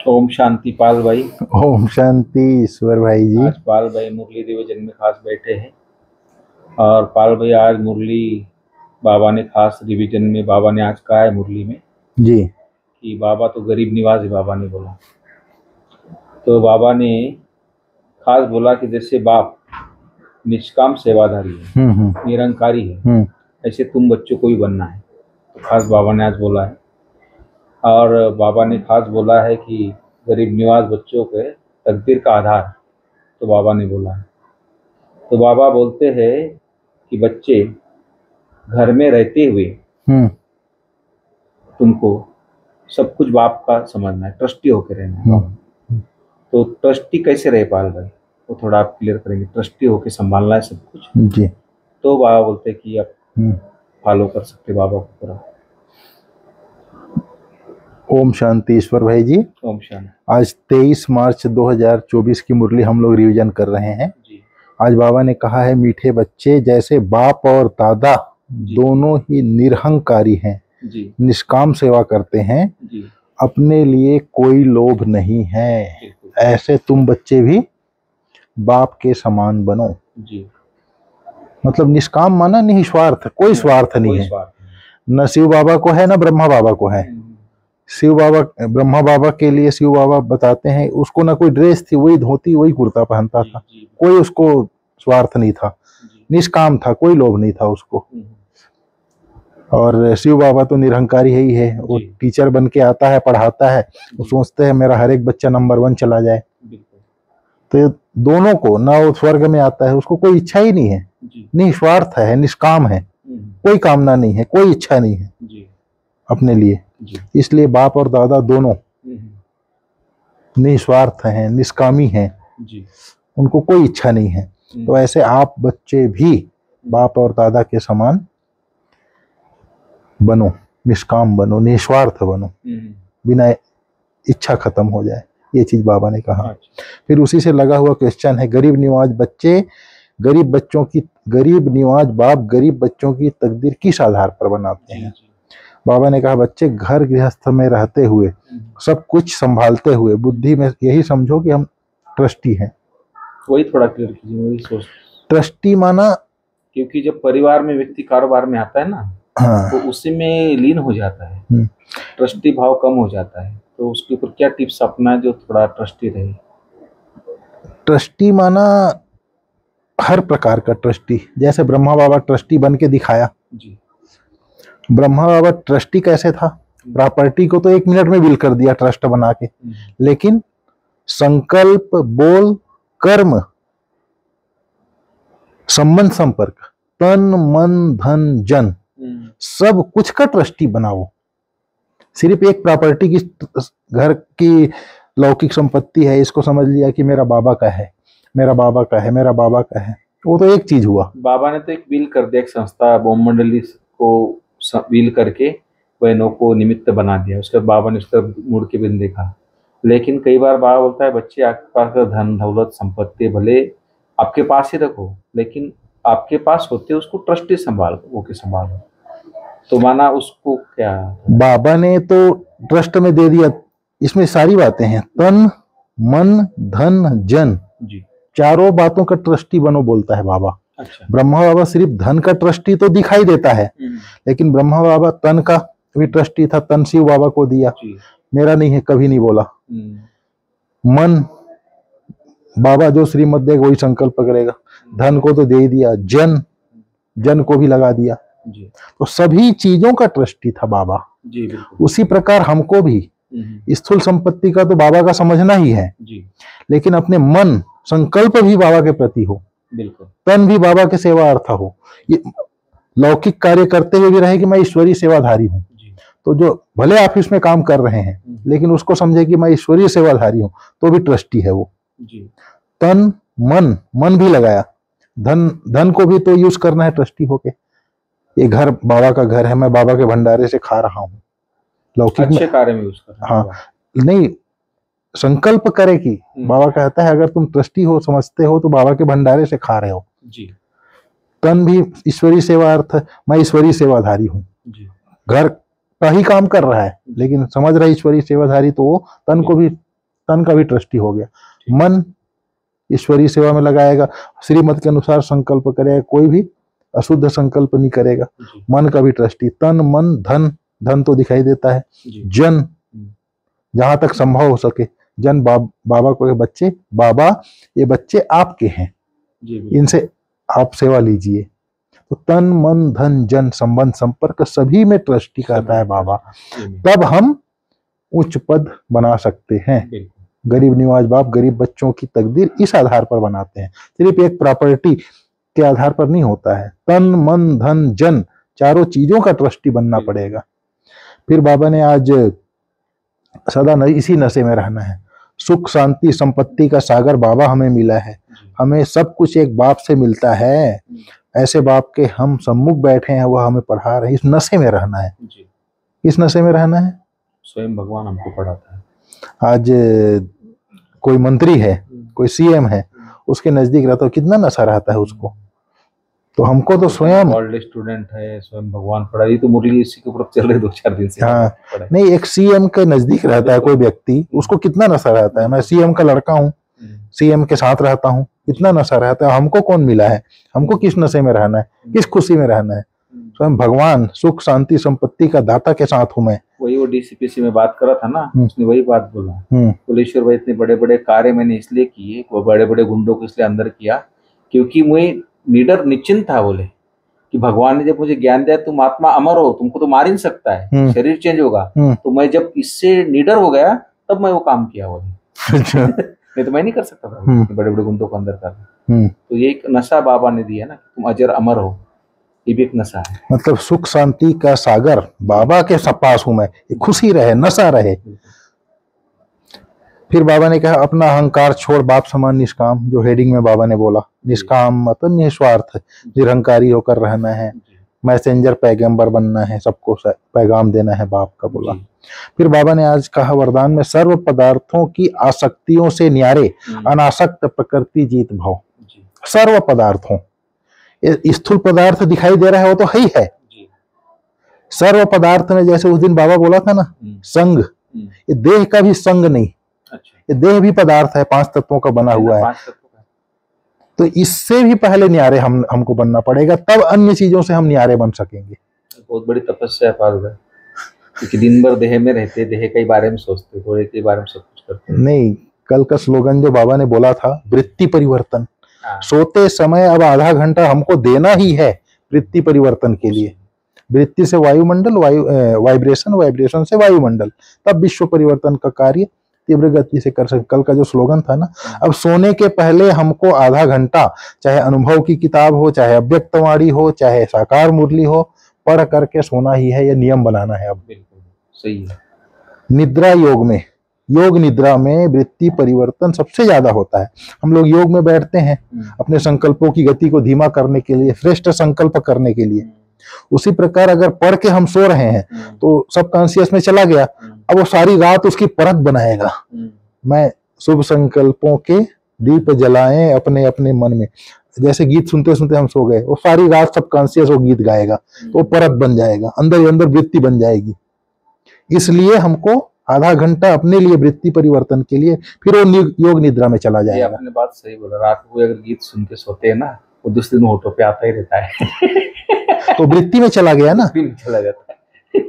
ओम शांति पाल भाई। ओम शांति ईश्वर भाई जी। आज पाल भाई मुरली रिविजन में खास बैठे हैं और पाल भाई आज मुरली बाबा ने खास रिविजन में बाबा ने आज कहा है मुरली में जी कि बाबा तो गरीब निवाज है। बाबा ने बोला तो बाबा ने खास बोला कि जैसे बाप निष्काम सेवाधारी है, निरंकारी है, ऐसे तुम बच्चों को भी बनना है। तो खास बाबा ने आज बोला है और बाबा ने खास बोला है कि गरीब निवाज बच्चों के तकदीर का आधार, तो बाबा ने बोला है। तो बाबा बोलते हैं कि बच्चे घर में रहते हुए तुमको सब कुछ बाप का समझना है, ट्रस्टी होकर रहना है। तो ट्रस्टी कैसे रहे पाल भाई, वो थोड़ा आप क्लियर करेंगे। ट्रस्टी होकर संभालना है सब कुछ जी। तो बाबा बोलते हैं कि आप फॉलो कर सकते बाबा को पूरा। ओम शांति ईश्वर भाई जी। ओम शांति। आज 23 मार्च 2024 की मुरली हम लोग रिवीजन कर रहे हैं जी। आज बाबा ने कहा है मीठे बच्चे जैसे बाप और दादा दोनों ही निरहंकारी हैं जी, निष्काम सेवा करते हैं जी, अपने लिए कोई लोभ नहीं है, ऐसे तुम बच्चे भी बाप के समान बनो जी। मतलब निष्काम माना निस्वार्थ, कोई स्वार्थ नहीं है। न शिव बाबा को है न ब्रह्मा बाबा को है। शिव बाबा, ब्रह्मा बाबा के लिए शिव बाबा बताते हैं उसको ना कोई ड्रेस थी, वही धोती वही कुर्ता पहनता था, कोई उसको स्वार्थ नहीं था, निष्काम था, कोई लोभ नहीं था उसको। और शिव बाबा तो निरहंकारी ही है। वो टीचर बन के आता है, पढ़ाता है, वो सोचते हैं मेरा हर एक बच्चा नंबर 1 चला जाए। तो दोनों को ना वो स्वर्ग में आता है, उसको कोई इच्छा ही नहीं है, निस्वार्थ है, निष्काम है, कोई कामना नहीं है, कोई इच्छा नहीं है अपने लिए। इसलिए बाप और दादा दोनों निस्वार्थ हैं, निष्कामी हैं, उनको कोई इच्छा नहीं है। तो ऐसे आप बच्चे भी बाप और दादा के समान बनो, निष्काम बनो, निस्वार्थ बनो, बिना इच्छा खत्म हो जाए, ये चीज बाबा ने कहा। फिर उसी से लगा हुआ क्वेश्चन है, गरीब निवाज बच्चे, गरीब निवाज बाप गरीब बच्चों की तकदीर किस आधार पर बनाते हैं। बाबा ने कहा बच्चे घर गृहस्थ में रहते हुए, सब कुछ संभालते हुए, बुद्धि में यही समझो कि हम ट्रस्टी हैं। वही थोड़ा क्लियर कीजिए, वही सोच। ट्रस्टी माना, क्योंकि जब परिवार में व्यक्ति कारोबार में आता है ना, हाँ, तो उसी में लीन हो जाता है, ट्रस्टी भाव कम हो जाता है। तो उसके ऊपर क्या टिप्स अपना जो थोड़ा ट्रस्टी रहे। ट्रस्टी माना हर प्रकार का ट्रस्टी, जैसे ब्रह्मा बाबा ट्रस्टी बन के दिखाया जी। ब्रह्मा बाबा ट्रस्टी कैसे था, प्रॉपर्टी को तो 1 मिनट में बिल कर दिया ट्रस्ट बना के, लेकिन संकल्प, बोल, कर्म, संबंध, संपर्क, तन मन धन जन, सब कुछ का ट्रस्टी बनाओ। सिर्फ एक प्रॉपर्टी की, घर की लौकिक संपत्ति है, इसको समझ लिया कि मेरा बाबा का है, मेरा बाबा का है, मेरा बाबा का है, वो तो एक चीज हुआ। बाबा ने तो एक बिल कर दिया, एक संस्था बोम मंडली को बिल करके बहनों को निमित्त बना दिया। उसके बाद बाबा ने उसका मुड़ के भी देखा। लेकिन कई बार बाबा बोलता है बच्चे आपके पास धन दौलत संपत्ति भले आपके पास ही रखो, लेकिन आपके पास होते उसको ट्रस्टी संभालो। तो माना उसको क्या बाबा ने तो ट्रस्ट में दे दिया। इसमें सारी बातें हैं, तन मन धन जन जी, चारों बातों का ट्रस्टी बनो बोलता है बाबा। अच्छा। ब्रह्मा बाबा सिर्फ धन का ट्रस्टी तो दिखाई देता है, लेकिन ब्रह्मा बाबा तन का भी ट्रस्टी था, तन शिव बाबा को दिया, मेरा नहीं है कभी नहीं बोला। मन बाबा जो श्रीमत देगा वही संकल्प करेगा, धन को तो दे ही दिया, जन को भी लगा दिया जी। तो सभी चीजों का ट्रस्टी था बाबा जी। उसी प्रकार हमको भी स्थूल संपत्ति का तो बाबा का समझना ही है जी, लेकिन अपने मन संकल्प भी बाबा के प्रति हो, बिल्कुल, तन भी बाबा के सेवा अर्थ हो, ये लौकिक कार्य करते हुए भी रहे कि मैं ईश्वरीय सेवाधारी हूँ। तो जो भले ऑफिस में काम कर रहे हैं लेकिन उसको समझे कि मैं ईश्वरीय सेवाधारी हूँ, तो भी ट्रस्टी है वो जी। तन मन भी लगाया, धन को भी तो यूज करना है ट्रस्टी होके। ये घर बाबा का घर है, मैं बाबा के भंडारे से खा रहा हूँ, लौकिक अच्छे कार्य में यूज करना। हाँ, नहीं संकल्प करे कि बाबा कहता है अगर तुम ट्रस्टी हो, समझते हो, तो बाबा के भंडारे से खा रहे हो जी। तन भी ईश्वरीय सेवा अर्थ, मैं ईश्वरीय सेवाधारी हूँ, घर का ही काम कर रहा है, लेकिन समझ रहा है ईश्वरीय सेवाधारी, तो वो तन का भी ट्रस्टी हो गया। मन ईश्वरीय सेवा में लगाएगा, श्रीमत के अनुसार संकल्प करेगा, कोई भी अशुद्ध संकल्प नहीं करेगा, मन का भी ट्रस्टी। तन मन धन, धन तो दिखाई देता है। जन, जहां तक संभव हो सके जन, बाबा को बच्चे, बाबा ये बच्चे आपके हैं, इनसे आप सेवा लीजिए। तो तन मन धन जन, संबंध संपर्क सभी में ट्रस्टी करता है बाबा, तब हम उच्च पद बना सकते हैं। गरीब निवाज बाप गरीब बच्चों की तकदीर इस आधार पर बनाते हैं, सिर्फ एक प्रॉपर्टी के आधार पर नहीं होता है। तन मन धन जन, चारों चीजों का ट्रस्टी बनना पड़ेगा। फिर बाबा ने आज सदा इसी नशे में रहना है। सुख शांति संपत्ति का सागर बाबा हमें मिला है, हमें सब कुछ एक बाप से मिलता है। ऐसे बाप के हम सम्मुख बैठे हैं, वह हमें पढ़ा रहे हैं। इस नशे में रहना है, इस नशे में रहना है। स्वयं भगवान हमको पढ़ाता है। आज कोई मंत्री है, कोई सीएम है, उसके नजदीक रहता है, कितना नशा रहता है उसको। तो हमको तो स्वयं कॉलेज स्टूडेंट है, स्वयं भगवान पढ़ाई, तो मुरली इसी के ऊपर चल रहे 2-4 दिन से। हाँ, नहीं, एक सीएम के नजदीक रहता है कोई व्यक्ति, उसको कितना नशा रहता है। मैं सीएम का लड़का हूँ, सीएम के साथ रहता हूँ, कितना नशा रहता है। हमको कौन मिला है, हमको किस नशे में रहना है, किस खुशी में रहना है। स्वयं भगवान सुख शांति संपत्ति का दाता के साथ हूँ मैं। वही वो डीसीपीसी में बात करा था ना, उसने वही बात बोला, कुलेश्वर भाई इतने बड़े बड़े कार्य मैंने इसलिए किए, वो बड़े बड़े गुंडों को इसलिए अंदर किया क्योंकि मुझे निडर निश्चिंत था। बोले कि भगवान ने जब मुझे ज्ञान दिया तुम आत्मा अमर हो, तुमको तो मार ही नहीं सकता है, शरीर चेंज होगा, तो मैं जब इससे निडर हो गया तब मैं वो काम किया। बोले नहीं तो मैं नहीं कर सकता था बड़े बड़े गुंडों को अंदर करना। तो ये एक नशा बाबा ने दिया ना, तुम अजर अमर हो, ये भी एक नशा है। मतलब सुख शांति का सागर बाबा के पास हूं मैं, खुशी रहे, नशा रहे। फिर बाबा ने कहा अपना अहंकार छोड़ बाप समान निष्काम, जो हेडिंग में बाबा ने बोला, निष्काम मतलब निस्वार्थ, निरहंकारी होकर रहना है, मैसेंजर पैगंबर बनना है, सबको पैगाम देना है बाप का बोला। फिर बाबा ने आज कहा वरदान में, सर्व पदार्थों की आसक्तियों से न्यारे अनासक्त प्रकृति जीत भाव। सर्व पदार्थों, स्थूल पदार्थ दिखाई दे रहा है वो तो है ही है। सर्व पदार्थ में जैसे उस दिन बाबा बोला था ना, संग, ये देह का भी संग नहीं, ये देह भी पदार्थ है, 5 तत्वों का बना हुआ है। तो इससे भी पहले न्यारे हमको बनना पड़ेगा, तब अन्य चीजों से हम न्यारे बन सकेंगे। बहुत बड़ी तपस्या है, क्योंकि दिन भर देह में रहते, देह के बारे में सोचते, घोड़े के बारे में सब कुछ करते। नहीं, कल का स्लोगन जो बाबा ने बोला था, वृत्ति परिवर्तन, सोते समय अब आधा घंटा हमको देना ही है वृत्ति परिवर्तन के लिए। वृत्ति से वायुमंडल, वाइब्रेशन, वाइब्रेशन से वायुमंडल, तब विश्व परिवर्तन का कार्य तीव्र गति से कर सकते। कल का जो स्लोगन था ना, अब सोने के पहले हमको आधा घंटा, चाहे अनुभव की किताब हो, चाहे अव्यक्तवाणी हो, चाहे साकार मुरली हो, पढ़ करके सोना ही है, यह नियम बनाना है। अब बिल्कुल सही है। निद्रा योग में, योग निद्रा में वृत्ति परिवर्तन सबसे ज्यादा होता है। हम लोग योग में बैठते हैं अपने संकल्पों की गति को धीमा करने के लिए, श्रेष्ठ संकल्प करने के लिए। उसी प्रकार अगर पढ़ के हम सो रहे हैं तो सब कॉन्शियस में चला गया, अब वो सारी रात उसकी परत बनाएगा। मैं शुभ संकल्पों के दीप जलाएं अपने अपने मन में, जैसे गीत सुनते सुनते हम सो गए, वो सारी रात सब कॉन्शियस वो गीत गाएगा, तो परत बन जाएगा, अंदर ही अंदर वृत्ति बन जाएगी। इसलिए हमको आधा घंटा अपने लिए वृत्ति परिवर्तन के लिए, फिर वो योग निद्रा में चला जाएगा। आपने बात सही बोला, रात को अगर गीत सुन के सोते हैं ना, वो दूसरे दिन होठों पे आता ही रहता है। तो वृत्ति में चला गया ना, चला जाता है।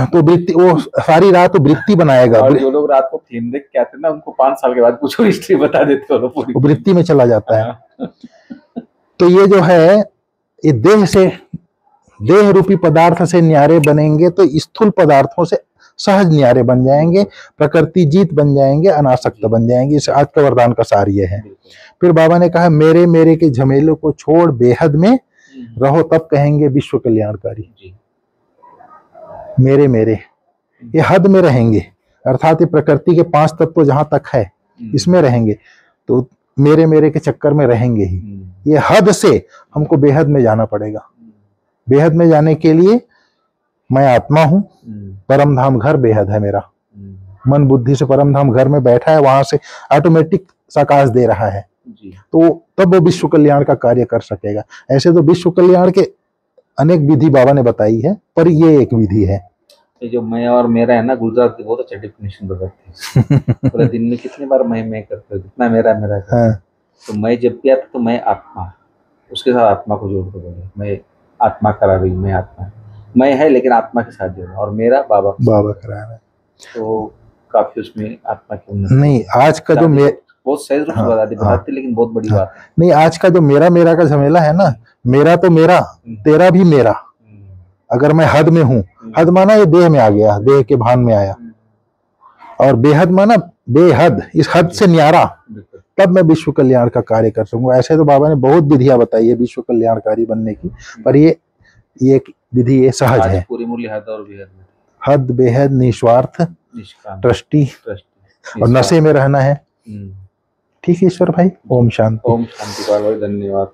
तो वृत्ति, वो सारी रात वृत्ति बनाएगा। और जो लोग रात को फिल्म देख के आते हैं ना, उनको 5 साल के बाद कुछ हिस्ट्री बता देते हो, पूरी वृत्ति में चला जाता है। तो ये जो है, ये देह से, देह रूपी पदार्थ से न्यारे बनेंगे तो स्थूल पदार्थों से सहज न्यारे बन जाएंगे, प्रकृति जीत बन जाएंगे, अनासक्त बन जाएंगे। इस आज का वरदान का सार ये है। फिर बाबा ने कहा मेरे मेरे के झमेलों को छोड़ बेहद में रहो, तब कहेंगे विश्व कल्याणकारी। मेरे मेरे, ये हद में रहेंगे, अर्थात ये प्रकृति के 5 तत्व जहां तक है इसमें रहेंगे, तो मेरे मेरे के चक्कर में रहेंगे ही। ये हद से हमको बेहद में जाना पड़ेगा। बेहद में जाने के लिए मैं आत्मा हूं, परम धाम घर बेहद है मेरा। मन बुद्धि से परम धाम घर में बैठा है, वहां से ऑटोमेटिक साकाश दे रहा है, तो तब वो विश्व कल्याण का कार्य कर सकेगा। ऐसे तो विश्व कल्याण के अनेक विधि बाबा ने बताई है, पर ये एक विधि है। ये जो मैं और मेरा है ना, गुजरात की बहुत अच्छा डेफिनेशन बताती है। पूरे दिन में कितनी बार मैं करते हो, कितना मेरा मेरा करते हो। तो मैं जब भी आता तो मैं आत्मा, उसके साथ आत्मा को जोड़ दो, बोले मैं आत्मा करा रही, मैं आत्मा, मैं है लेकिन आत्मा के साथ जोड़ा, और मेरा बाबा करा रहा है। तो काफी उसमें आत्मा की उन्नति नहीं। आज का जो बहुत सहज रूप से बताती लेकिन बहुत बड़ी बात नहीं। आज का जो मेरा मेरा का झमेला है ना, मेरा तो मेरा, तेरा भी मेरा। अगर मैं हद में हूँ, हद माना ये देह में आ गया, देह के भान में आया, और बेहद माना बेहद, इस हद से न्यारा, तब मैं विश्व कल्याण का कार्य कर सकूंगा। ऐसे तो बाबा ने बहुत विधियां बताई है विश्व कल्याणकारी बनने की, पर ये विधि ये सहज है। पूरी मूल्य हद और बेहद, हद बेहद, निस्वार्थ, ट्रस्टी, और नशे में रहना है। ठीक है ईश्वर भाई, ओम शांति। ओम शांति। धन्यवाद।